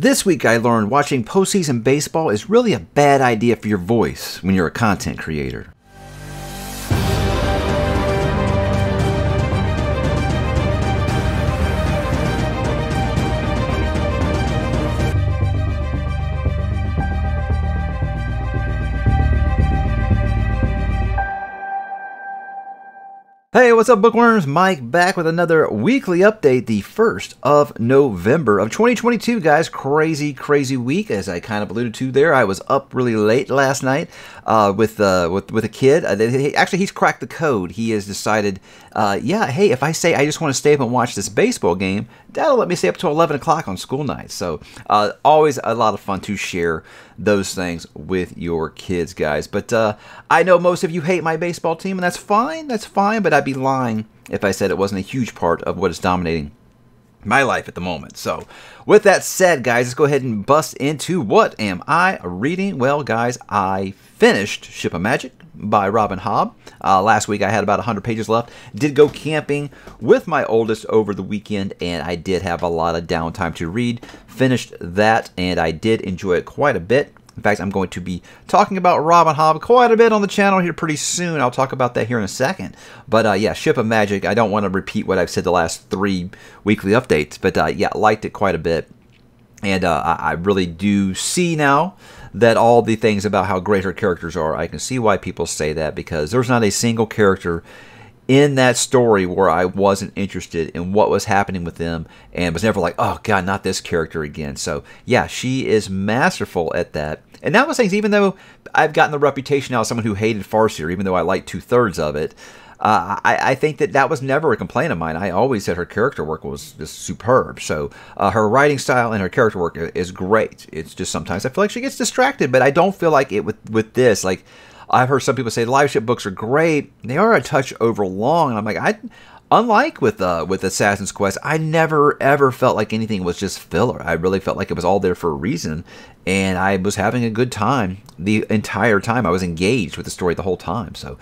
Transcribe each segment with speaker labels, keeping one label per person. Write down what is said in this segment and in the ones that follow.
Speaker 1: This week I learned watching postseason baseball is really a bad idea for your voice when you're a content creator. Hey, what's up, bookworms? Mike back with another weekly update, the 1st of November of 2022, guys. Crazy week, as I kind of alluded to there. I was up really late last night with a kid. Actually, he's cracked the code. He has decided, hey, if I say I just want to stay up and watch this baseball game, that'll let me stay up till 11 o'clock on school nights. So always a lot of fun to share those things with your kids, guys. But I know most of you hate my baseball team, and that's fine, but I'd be lying if I said it wasn't a huge part of what is dominating my life at the moment. So with that said, guys, let's go ahead and bust into what am I reading. Well, guys, I finished Ship of Magic by Robin Hobb. Last week I had about 100 pages left. Did go camping with my oldest over the weekend, and I did have a lot of downtime to read. Finished that, and I did enjoy it quite a bit. In fact, I'm going to be talking about Robin Hobb quite a bit on the channel here pretty soon. I'll talk about that here in a second. But yeah, Ship of Magic, I don't want to repeat what I've said the last 3 weekly updates, but yeah, liked it quite a bit. And I really do see now that all the things about how great her characters are, I can see why people say that, because there's not a single character in that story where I wasn't interested in what was happening with them and was never like, oh God, not this character again. So yeah, she is masterful at that. And that was things, even though I've gotten the reputation now as someone who hated Farseer, even though I liked 2/3 of it, I think that was never a complaint of mine. I always said her character work was just superb. So her writing style and her character work is great. It's just sometimes I feel like she gets distracted, but I don't feel like it with this. Like, I've heard some people say the live ship books are great. They are a touch over long, and I'm like, unlike with Assassin's Quest, I never ever felt like anything was just filler. I really felt like it was all there for a reason, and I was having a good time the entire time. I was engaged with the story the whole time. So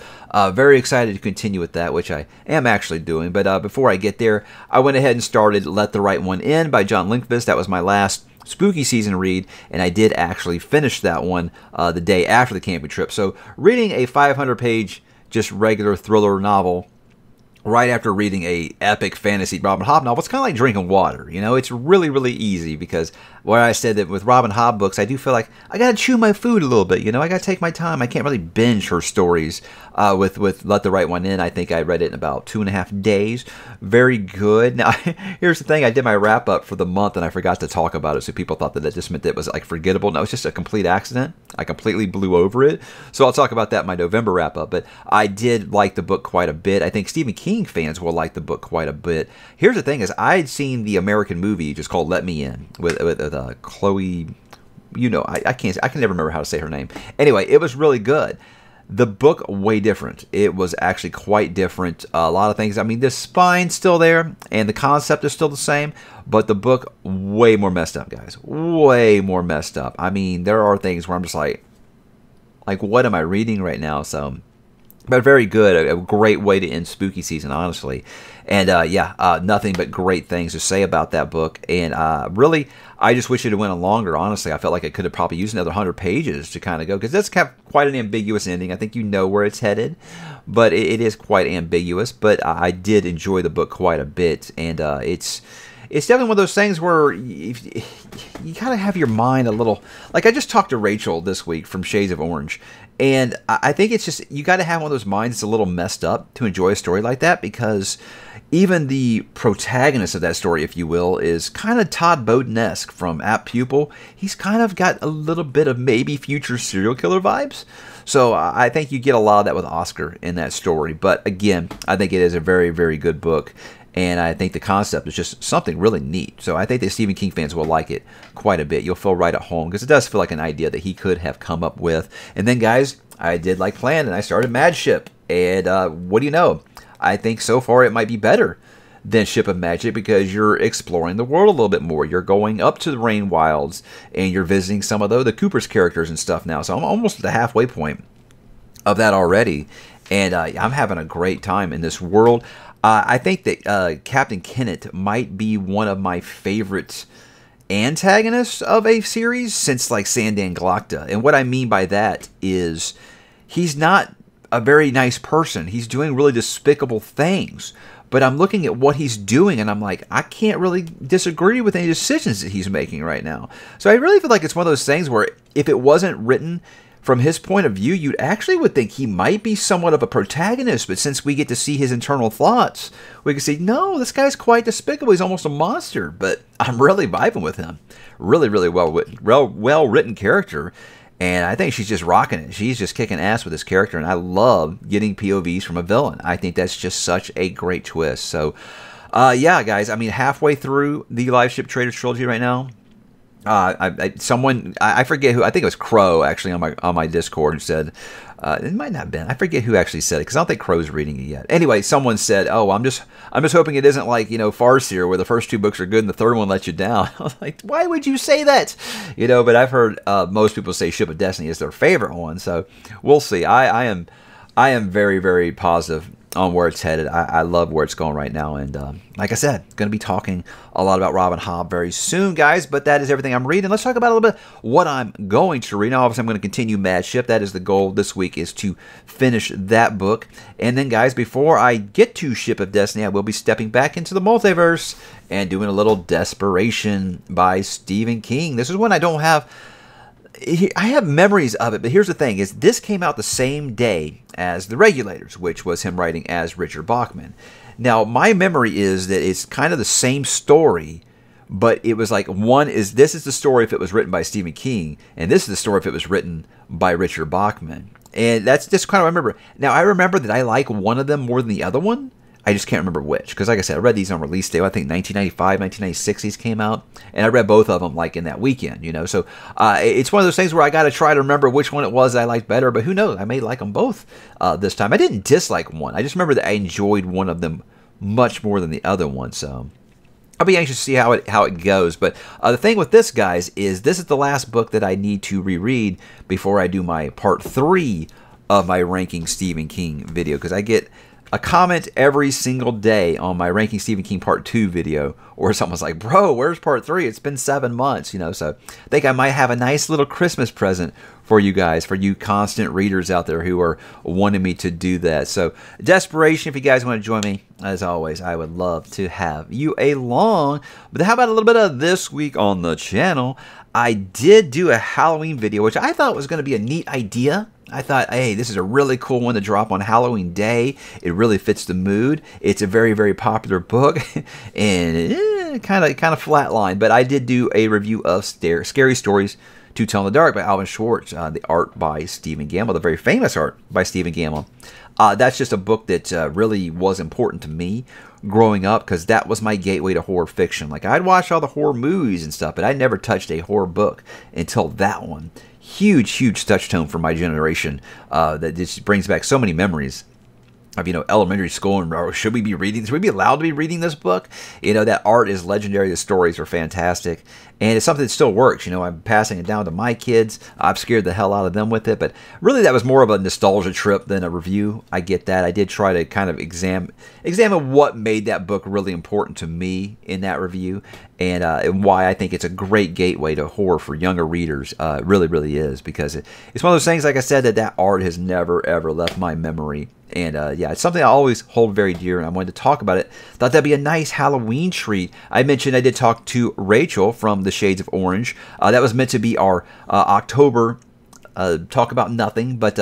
Speaker 1: very excited to continue with that, which I am actually doing. But before I get there, I went ahead and started Let the Right One In by John Linkvist. That was my last spooky season read, and I did actually finish that one the day after the camping trip. So reading a 500-page just regular thriller novel right after reading a epic fantasy Robin Hobb novel, it's kind of like drinking water. You know, it's really easy, because where I said that with Robin Hobb books, I do feel like I gotta chew my food a little bit. You know, I gotta take my time. I can't really binge her stories. With Let the Right One In, I think I read it in about 2.5 days. Very good. Now, here's the thing. I did my wrap-up for the month, and I forgot to talk about it, so people thought that just meant that it was like forgettable. No, it's just a complete accident. I completely blew over it. So I'll talk about that in my November wrap-up. But I did like the book quite a bit. I think Stephen King fans will like the book quite a bit. Here's the thing: is I'd seen the American movie just called Let Me In with Chloe. You know, I can never remember how to say her name. Anyway, it was really good. The book, way different. It was actually quite different. A lot of things. I mean, the spine's still there, and the concept is still the same, but the book, way more messed up, guys. Way more messed up. I mean, there are things where I'm just like, what am I reading right now? So, but very good. A great way to end spooky season, honestly. And yeah, nothing but great things to say about that book. And really, I just wish it had went on longer, honestly. I felt like I could have probably used another 100 pages to kind of go, because that's quite an ambiguous ending. I think you know where it's headed, but it is quite ambiguous. But I did enjoy the book quite a bit, and it's definitely one of those things where you gotta have your mind a little. Like, I just talked to Rachel this week from Shades of Orange, and I think it's just, you gotta have one of those minds that's a little messed up to enjoy a story like that, because even the protagonist of that story, if you will, is kind of Todd Bowden-esque from Apt Pupil. He's kind of got a little bit of maybe future serial killer vibes. So I think you get a lot of that with Oscar in that story. But again, I think it is a very good book. And I think the concept is just something really neat. So I think that Stephen King fans will like it quite a bit. You'll feel right at home, because it does feel like an idea that he could have come up with. And then, guys, I did like planned, and I started Mad Ship. And what do you know? I think so far it might be better than Ship of Magic, because you're exploring the world a little bit more. You're going up to the Rain Wilds, and you're visiting some of the Cooper's characters and stuff now. So I'm almost at the halfway point of that already. And I'm having a great time in this world. I think that Captain Kennett might be one of my favorite antagonist of a series since like Sandan Glokta. And what I mean by that is he's not a very nice person. He's doing really despicable things. But I'm looking at what he's doing, and I'm like, I can't really disagree with any decisions that he's making right now. So I really feel like it's one of those things where if it wasn't written from his point of view, you actually would think he might be somewhat of a protagonist. But since we get to see his internal thoughts, we can see, no, this guy's quite despicable. He's almost a monster. But I'm really vibing with him. Really, really well-written character. And I think she's just rocking it. She's just kicking ass with this character. And I love getting POVs from a villain. I think that's just such a great twist. So, yeah, guys. I mean, halfway through the Live Ship Traders trilogy right now. I forget who. I think it was Crow actually on my Discord who said it might not have been. I forget who actually said it because I don't think Crow's reading it yet. Anyway, someone said, "Oh, I'm just hoping it isn't like Farseer where the first 2 books are good and the third one lets you down." I was like, "Why would you say that?" But I've heard most people say Ship of Destiny is their favorite one, so we'll see. I am very, very positive on where it's headed. I love where it's going right now, and like I said, going to be talking a lot about Robin Hobb very soon, guys, but that is everything I'm reading. Let's talk about a little bit what I'm going to read. Now, obviously, I'm going to continue Mad Ship. That is the goal this week, is to finish that book. And then, guys, before I get to Ship of Destiny, I will be stepping back into the multiverse and doing a little Desperation by Stephen King. This is one I don't have... I have memories of it, but here's the thing, is this came out the same day as The Regulators, which was him writing as Richard Bachman. Now, my memory is that it's kind of the same story, but it was like this is the story if it was written by Stephen King, and this is the story if it was written by Richard Bachman. And that's just kind of what I remember. Now, I remember that I like one of them more than the other one. I just can't remember which, because like I said, I read these on release day. I think 1995, 1996 these came out, and I read both of them like in that weekend, So it's one of those things where I got to try to remember which one it was I liked better, but who knows? I may like them both this time. I didn't dislike one. I just remember that I enjoyed one of them much more than the other one, so I'll be anxious to see how it goes. But the thing with this, guys, is this is the last book that I need to reread before I do my part 3 of my Ranking Stephen King video, because I get a comment every single day on my Ranking Stephen King Part 2 video, or someone's like, bro, where's Part 3? It's been 7 months, so I think I might have a nice little Christmas present for you guys, for you constant readers out there who are wanting me to do that. So, Desperation, if you guys want to join me, as always, I would love to have you along. But how about a little bit of this week on the channel? I did do a Halloween video, which I thought was going to be a neat idea. I thought, hey, this is a really cool one to drop on Halloween Day. It really fits the mood. It's a very, very popular book, and kind of flatlined. But I did do a review of Scary Stories to Tell in the Dark by Alvin Schwartz, the art by Stephen Gamble, the very famous art by Stephen Gamble. That's just a book that really was important to me growing up, because that was my gateway to horror fiction. Like, I'd watch all the horror movies and stuff, but I never touched a horror book until that one. Huge touchstone for my generation that just brings back so many memories of, elementary school. And should we be allowed to be reading this book? That art is legendary. The stories are fantastic. And it's something that still works. I'm passing it down to my kids. I've scared the hell out of them with it. But really, that was more of a nostalgia trip than a review. I get that. I did try to kind of examine what made that book really important to me in that review, and why I think it's a great gateway to horror for younger readers. It really, really is, because it's one of those things, like I said, that art has never, ever left my memory. And yeah, it's something I always hold very dear, and I wanted to talk about it. Thought that'd be a nice Halloween treat. I mentioned I did talk to Rachel from The Shades of Orange. That was meant to be our October talk about nothing, but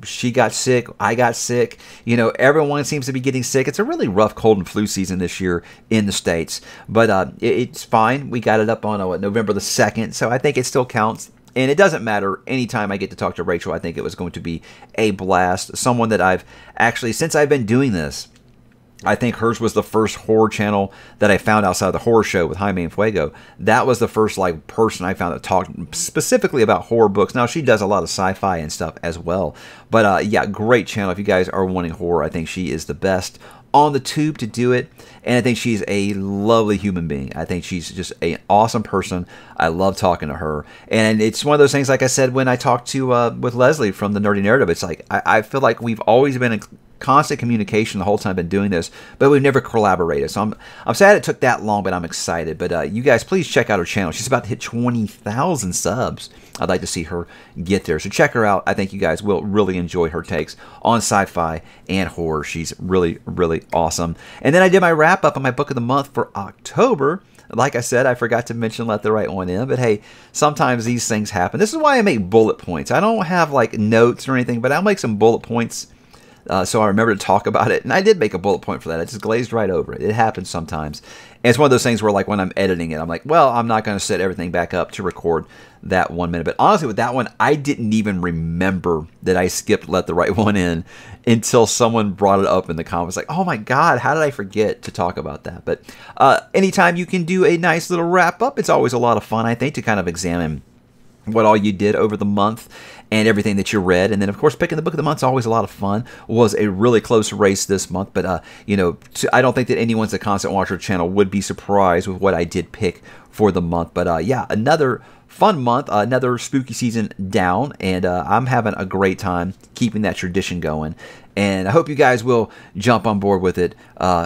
Speaker 1: she got sick, I got sick. Everyone seems to be getting sick. It's a really rough cold and flu season this year in the States, but it's fine. We got it up on November the 2nd, so I think it still counts. And it doesn't matter. Anytime I get to talk to Rachel, I think it was going to be a blast. Someone that I've actually, since I've been doing this, I think hers was the first horror channel that I found outside of the horror show with Jaime and Fuego. That was the first person I found that talked specifically about horror books. Now, she does a lot of sci-fi and stuff as well. But yeah, great channel. If you guys are wanting horror, I think she is the best on the tube to do it. And I think she's a lovely human being. I think she's just an awesome person. I love talking to her. And it's one of those things, like I said, when I talked to with Leslie from The Nerdy Narrative, it's like I feel like we've always been constant communication the whole time I've been doing this, but we've never collaborated. So I'm sad it took that long, but I'm excited. But you guys, please check out her channel. She's about to hit 20,000 subs. I'd like to see her get there. So check her out. I think you guys will really enjoy her takes on sci-fi and horror. She's really, really awesome. And then I did my wrap-up on my book of the month for October. Like I said, I forgot to mention Let the Right One In, but hey, sometimes these things happen. This is why I make bullet points. I don't have like notes or anything, but I'll make some bullet points so I remember to talk about it. And I did make a bullet point for that. I just glazed right over it. It happens sometimes. And it's one of those things where like when I'm editing it, I'm like, well, I'm not going to set everything back up to record that 1 minute. But honestly, with that one, I didn't even remember that I skipped Let the Right One In until someone brought it up in the comments. Like, oh my God, how did I forget to talk about that? But anytime you can do a nice little wrap up, it's always a lot of fun, I think, to kind of examine what all you did over the month and everything that you read. And then, of course, picking the book of the month is always a lot of fun. Was a really close race this month, but, you know, I don't think that anyone's a constant watcher of the channel would be surprised with what I did pick for the month. But, yeah, another fun month, another spooky season down, and I'm having a great time keeping that tradition going. And I hope you guys will jump on board with it.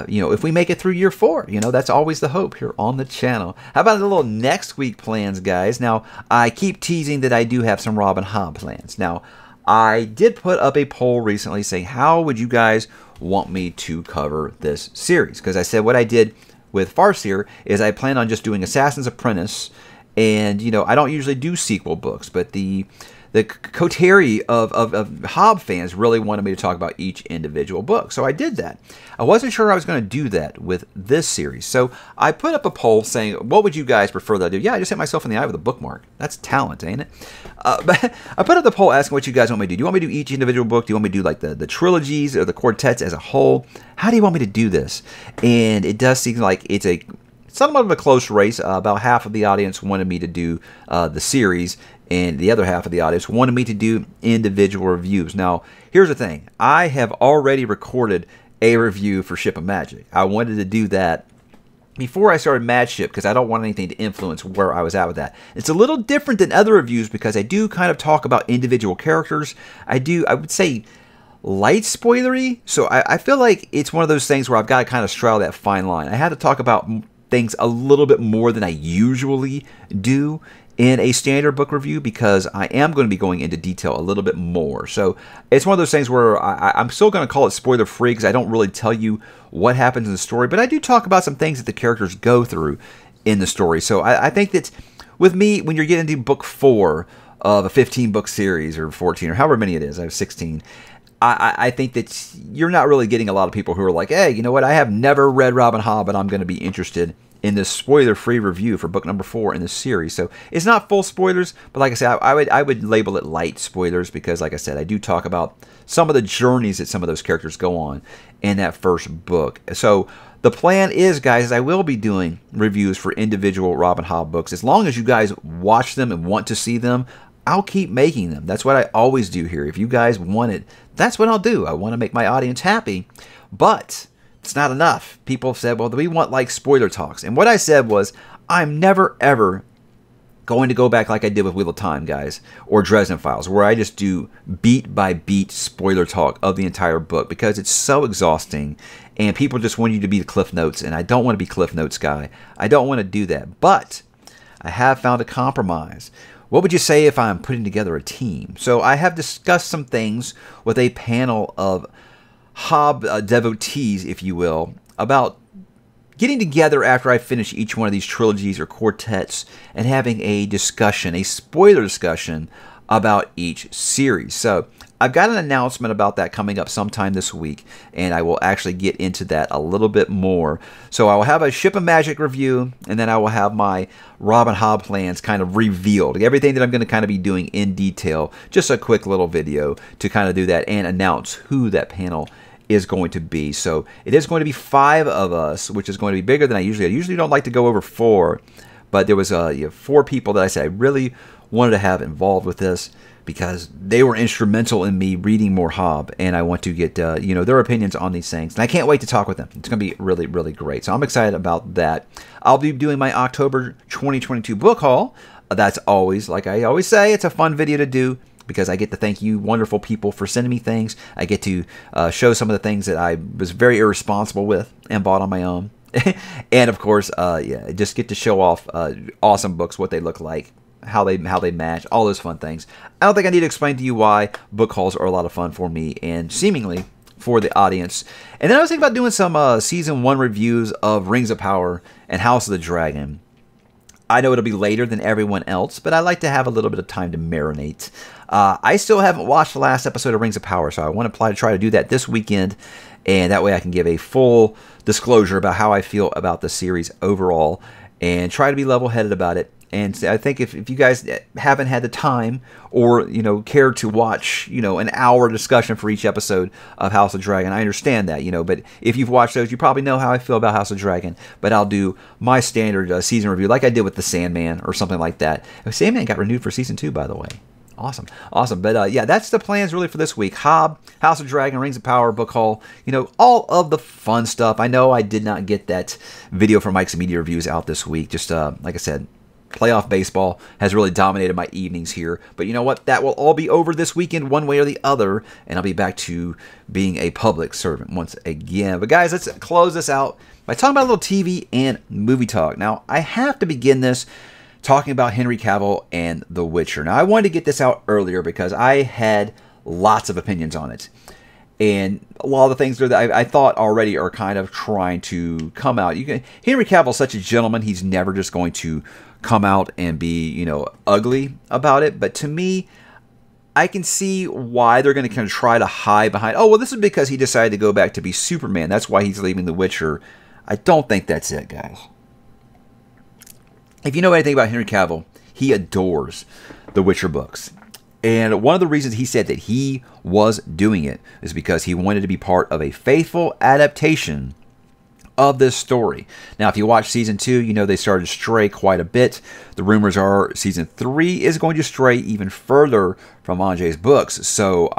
Speaker 1: You know, if we make it through year 4, you know, that's always the hope here on the channel. How about a little next week plans, guys? Now, I keep teasing that I do have some Robin Hobb plans. Now, I did put up a poll recently saying, how would you guys want me to cover this series? Because I said what I did with Farseer is I plan on just doing Assassin's Apprentice. And, you know, I don't usually do sequel books, but the coterie of Hobb fans really wanted me to talk about each individual book. So I did that. I wasn't sure I was going to do that with this series. So I put up a poll saying, what would you guys prefer that I do? Yeah, I just hit myself in the eye with a bookmark. That's talent, ain't it? But I put up the poll asking what you guys want me to do. Do you want me to do each individual book? Do you want me to do like the trilogies or the quartets as a whole? How do you want me to do this? And it does seem like it's somewhat of a close race. About half of the audience wanted me to do the series, and the other half of the audience wanted me to do individual reviews. Now, here's the thing. I have already recorded a review for Ship of Magic. I wanted to do that before I started Mad Ship because I don't want anything to influence where I was at with that. It's a little different than other reviews because I do kind of talk about individual characters. I would say, light spoilery. So I feel like it's one of those things where I've got to kind of straddle that fine line. I have to talk about things a little bit more than I usually do in a standard book review because I am going to be going into detail a little bit more. So it's one of those things where I'm still going to call it spoiler free because I don't really tell you what happens in the story, but I do talk about some things that the characters go through in the story. So I think that with me, when you're getting into book 4 of a 15-book series or 14 or however many it is, I have 16, I think that you're not really getting a lot of people who are like, hey, you know what, I have never read Robin Hobb, but I'm going to be interested in this spoiler-free review for book number 4 in this series. So it's not full spoilers, but like I said, I would label it light spoilers because, like I said, I do talk about some of the journeys that some of those characters go on in that first book. So the plan is, guys, I will be doing reviews for individual Robin Hobb books. As long as you guys watch them and want to see them, I'll keep making them. That's what I always do here. If you guys want it, that's what I'll do. I want to make my audience happy, but it's not enough. People said, well, we want like spoiler talks. And what I said was, I'm never, ever going to go back like I did with Wheel of Time, guys, or Dresden Files, where I just do beat by beat spoiler talk of the entire book because it's so exhausting and people just want you to be the Cliff Notes, and I don't want to be Cliff Notes guy. I don't want to do that, but I have found a compromise. What would you say if I'm putting together a team? So I have discussed some things with a panel of Hobb devotees, if you will, about getting together after I finish each one of these trilogies or quartets and having a discussion, a spoiler discussion about each series. So I've got an announcement about that coming up sometime this week, and I will actually get into that a little bit more. So I will have a Ship of Magic review, and then I will have my Robin Hobb plans kind of revealed. Everything that I'm going to kind of be doing in detail. Just a quick little video to kind of do that and announce who that panel is going to be. So it is going to be 5 of us, which is going to be bigger than I usually don't like to go over 4, but there was 4 people that I said I really wanted to have involved with this because they were instrumental in me reading more Hobb, and I want to get their opinions on these things. And I can't wait to talk with them. It's going to be really, really great. So I'm excited about that. I'll be doing my October 2022 book haul. That's always, like I always say, it's a fun video to do because I get to thank you wonderful people for sending me things. I get to show some of the things that I was very irresponsible with and bought on my own. And of course, just get to show off awesome books, what they look like, how they match, all those fun things. I don't think I need to explain to you why book hauls are a lot of fun for me and seemingly for the audience. And then I was thinking about doing some season 1 reviews of Rings of Power and House of the Dragon. I know it'll be later than everyone else, but I like to have a little bit of time to marinate. I still haven't watched the last episode of Rings of Power, so I want to try to do that this weekend, and that way I can give a full disclosure about how I feel about the series overall and try to be level-headed about it. And I think if you guys haven't had the time or, care to watch, an hour discussion for each episode of House of Dragon, I understand that, but if you've watched those, you probably know how I feel about House of Dragon. But I'll do my standard season review like I did with The Sandman or something like that. Sandman got renewed for season 2, by the way. Awesome. But yeah, that's the plans really for this week. House of Dragon, Rings of Power, book haul, all of the fun stuff. I know I did not get that video for Mike's Media Reviews out this week. Just like I said, playoff baseball has really dominated my evenings here. But you know what? That will all be over this weekend one way or the other, and I'll be back to being a public servant once again. But guys, let's close this out by talking about a little TV and movie talk. Now, I have to begin this talking about Henry Cavill and The Witcher. Now, I wanted to get this out earlier because I had lots of opinions on it. And a lot of the things that I thought already are kind of trying to come out. Henry Cavill's such a gentleman, he's never just going to come out and be, ugly about it. But to me, I can see why they're going to kind of try to hide behind, oh, well, this is because he decided to go back to be Superman. That's why he's leaving The Witcher. I don't think that's it, guys. If you know anything about Henry Cavill, he adores the Witcher books. And one of the reasons he said that he was doing it is because he wanted to be part of a faithful adaptation of this story. Now, if you watch season 2, they started to stray quite a bit. The rumors are season 3 is going to stray even further from Andrzej's books. So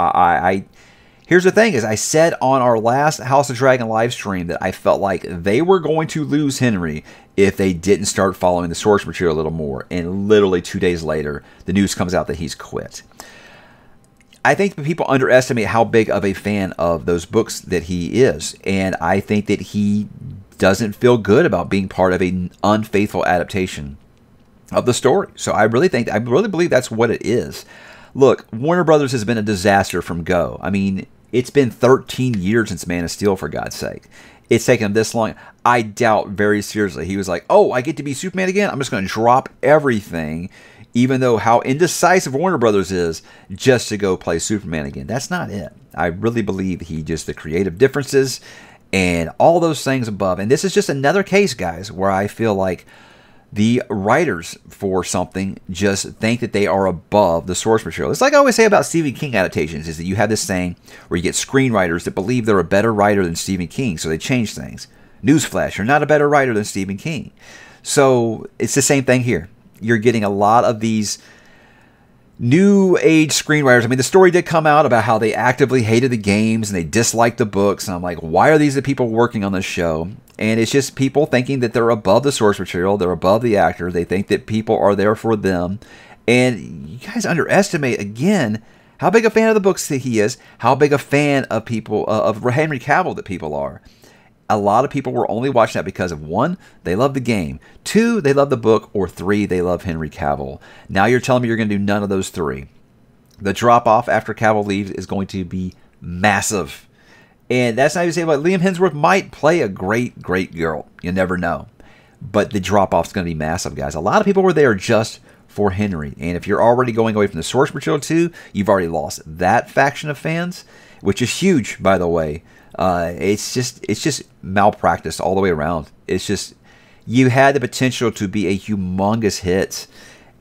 Speaker 1: here's the thing, is I said on our last House of Dragon live stream that I felt like they were going to lose Henry if they didn't start following the source material a little more. And literally 2 days later, the news comes out that he's quit. I think people underestimate how big of a fan of those books that he is. And I think that he doesn't feel good about being part of an unfaithful adaptation of the story. So I really believe that's what it is. Look, Warner Brothers has been a disaster from go. I mean, it's been 13 years since Man of Steel, for God's sake. It's taken him this long. I doubt very seriously he was like, oh, I get to be Superman again? I'm just going to drop everything, even though how indecisive Warner Brothers is, just to go play Superman again. That's not it. I really believe the creative differences and all those things above. And this is just another case, guys, where I feel like the writers for something just think that they are above the source material. It's like I always say about Stephen King adaptations, is that you have this saying where you get screenwriters that believe they're a better writer than Stephen King, so they change things. Newsflash, you're not a better writer than Stephen King. So it's the same thing here. You're getting a lot of these new age screenwriters. I mean, the story did come out about how they actively hated the games and they disliked the books. And I'm like, why are these the people working on this show? And it's just people thinking that they're above the source material. They're above the actor. They think that people are there for them. And you guys underestimate, again, how big a fan of the books that he is, how big a fan of people, of Henry Cavill that people are. A lot of people were only watching that because of 1, they love the game, 2, they love the book, or 3, they love Henry Cavill. Now you're telling me you're going to do none of those 3. The drop-off after Cavill leaves is going to be massive. And that's not even saying, Liam Hemsworth might play a great girl. You never know. But the drop-off is going to be massive, guys. A lot of people were there just for Henry. And if you're already going away from the source material too, you've already lost that faction of fans, which is huge, by the way. It's just malpractice all the way around. It's just, you had the potential to be a humongous hit,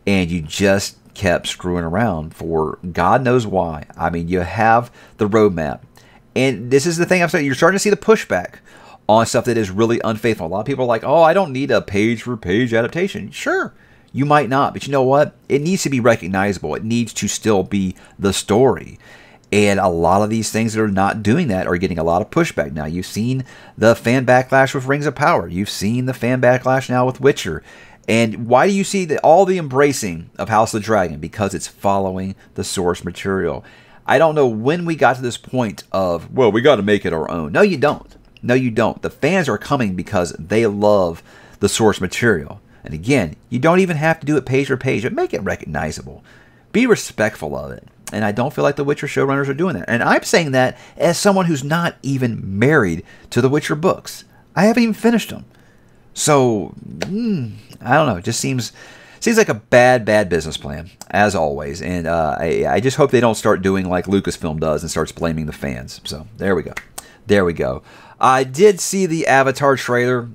Speaker 1: and you just kept screwing around for God knows why. I mean, you have the roadmap. And this is the thing I'm saying. You're starting to see the pushback on stuff that is really unfaithful. A lot of people are like, oh, I don't need a page-for-page adaptation. Sure, you might not. But you know what? It needs to be recognizable. It needs to still be the story. And a lot of these things that are not doing that are getting a lot of pushback. Now, you've seen the fan backlash with Rings of Power. You've seen the fan backlash now with Witcher. And why do you see all the embracing of House of the Dragon? Because it's following the source material. I don't know when we got to this point of, well, we got to make it our own. No, you don't. No, you don't. The fans are coming because they love the source material. And again, you don't even have to do it page for page, but make it recognizable. Be respectful of it. And I don't feel like the Witcher showrunners are doing that. And I'm saying that as someone who's not even married to the Witcher books. I haven't even finished them. So, I don't know. It just seems like a bad business plan, as always. And I just hope they don't start doing like Lucasfilm does and starts blaming the fans. So, there we go. There we go. I did see the Avatar trailer.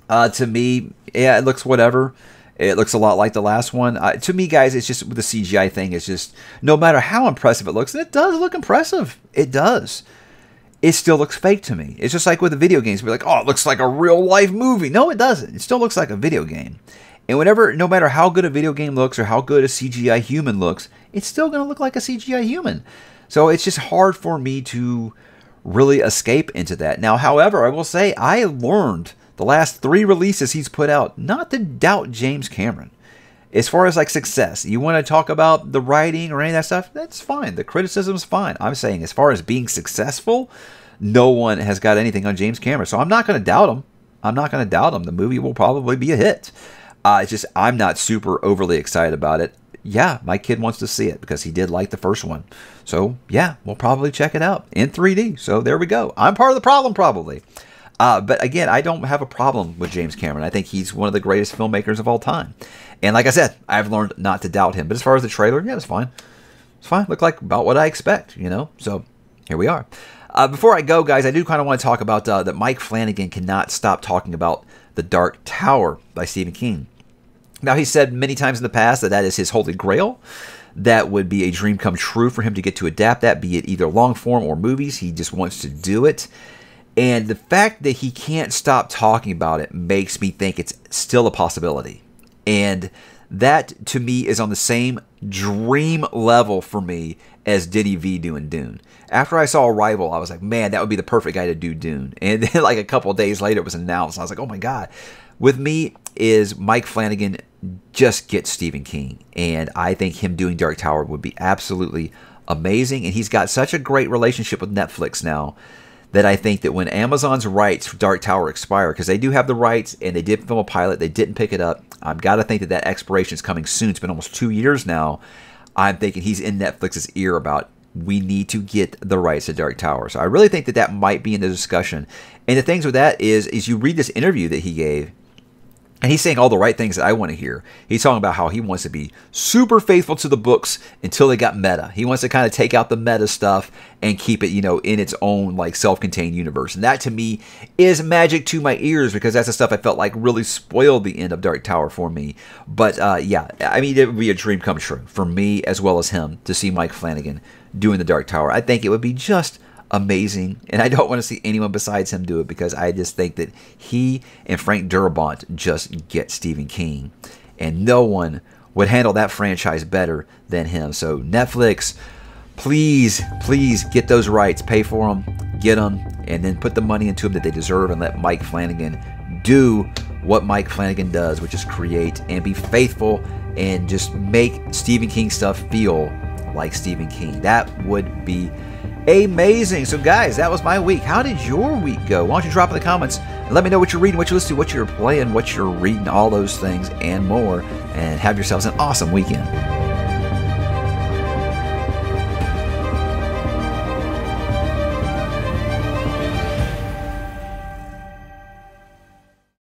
Speaker 1: To me, yeah, it looks whatever. It looks a lot like the last one. To me, guys, it's just the CGI thing. It's just, no matter how impressive it looks, and it does look impressive. It does. It still looks fake to me. It's just like with the video games. We're like, oh, it looks like a real-life movie. No, it doesn't. It still looks like a video game. And no matter how good a video game looks or how good a CGI human looks, it's still going to look like a CGI human. So it's just hard for me to really escape into that. Now, however, I will say I learned the last 3 releases he's put out not to doubt James Cameron. As far as like success, you want to talk about the writing or any of that stuff, that's fine. The criticism's fine. I'm saying as far as being successful, no one has got anything on James Cameron. So I'm not going to doubt him. I'm not going to doubt him. The movie will probably be a hit. It's just I'm not super overly excited about it. Yeah, my kid wants to see it because he did like the first one. So yeah, we'll probably check it out in 3D. So there we go. I'm part of the problem probably. But again, I don't have a problem with James Cameron. I think he's one of the greatest filmmakers of all time. And like I said, I've learned not to doubt him. But as far as the trailer, yeah, it's fine. It's fine. Looked like about what I expect, you know. So here we are. Before I go, guys, I do kind of want to talk about that Mike Flanagan cannot stop talking about The Dark Tower by Stephen King. Now, he said many times in the past that is his holy grail. That would be a dream come true for him to get to adapt that, be it either long form or movies. He just wants to do it. And the fact that he can't stop talking about it makes me think it's still a possibility. And that, to me, is on the same dream level for me as Denny V doing Dune. After I saw Arrival, I was like, man, that would be the perfect guy to do Dune. And then like a couple of days later, it was announced. I was like, oh my God. With me is Mike Flanagan just gets Stephen King. And I think him doing Dark Tower would be absolutely amazing. And he's got such a great relationship with Netflix now that I think that when Amazon's rights for Dark Tower expire, because they do have the rights and they did film a pilot, they didn't pick it up. I've got to think that expiration is coming soon. It's been almost 2 years now. I'm thinking he's in Netflix's ear about we need to get the rights to Dark Tower. So I really think that might be in the discussion. And the things with that is you read this interview that he gave, and he's saying all the right things that I want to hear. He's talking about how he wants to be super faithful to the books until they got meta. He wants to kind of take out the meta stuff and keep it, in its own like self-contained universe. And that to me is magic to my ears because that's the stuff I felt like really spoiled the end of Dark Tower for me. But yeah, I mean, it would be a dream come true for me as well as him to see Mike Flanagan doing the Dark Tower. I think it would be just amazing, and I don't want to see anyone besides him do it because I just think that he and Frank Darabont just get Stephen King, and no one would handle that franchise better than him. So Netflix, please get those rights, pay for them, get them, and then put the money into them that they deserve and let Mike Flanagan do what Mike Flanagan does, which is create and be faithful and just make Stephen King stuff feel like Stephen King. That would be amazing. So guys, that was my week. How did your week go? Why don't you drop in the comments and let me know what you're reading, what you're listening to, what you're playing, what you're reading, all those things and more. And have yourselves an awesome weekend.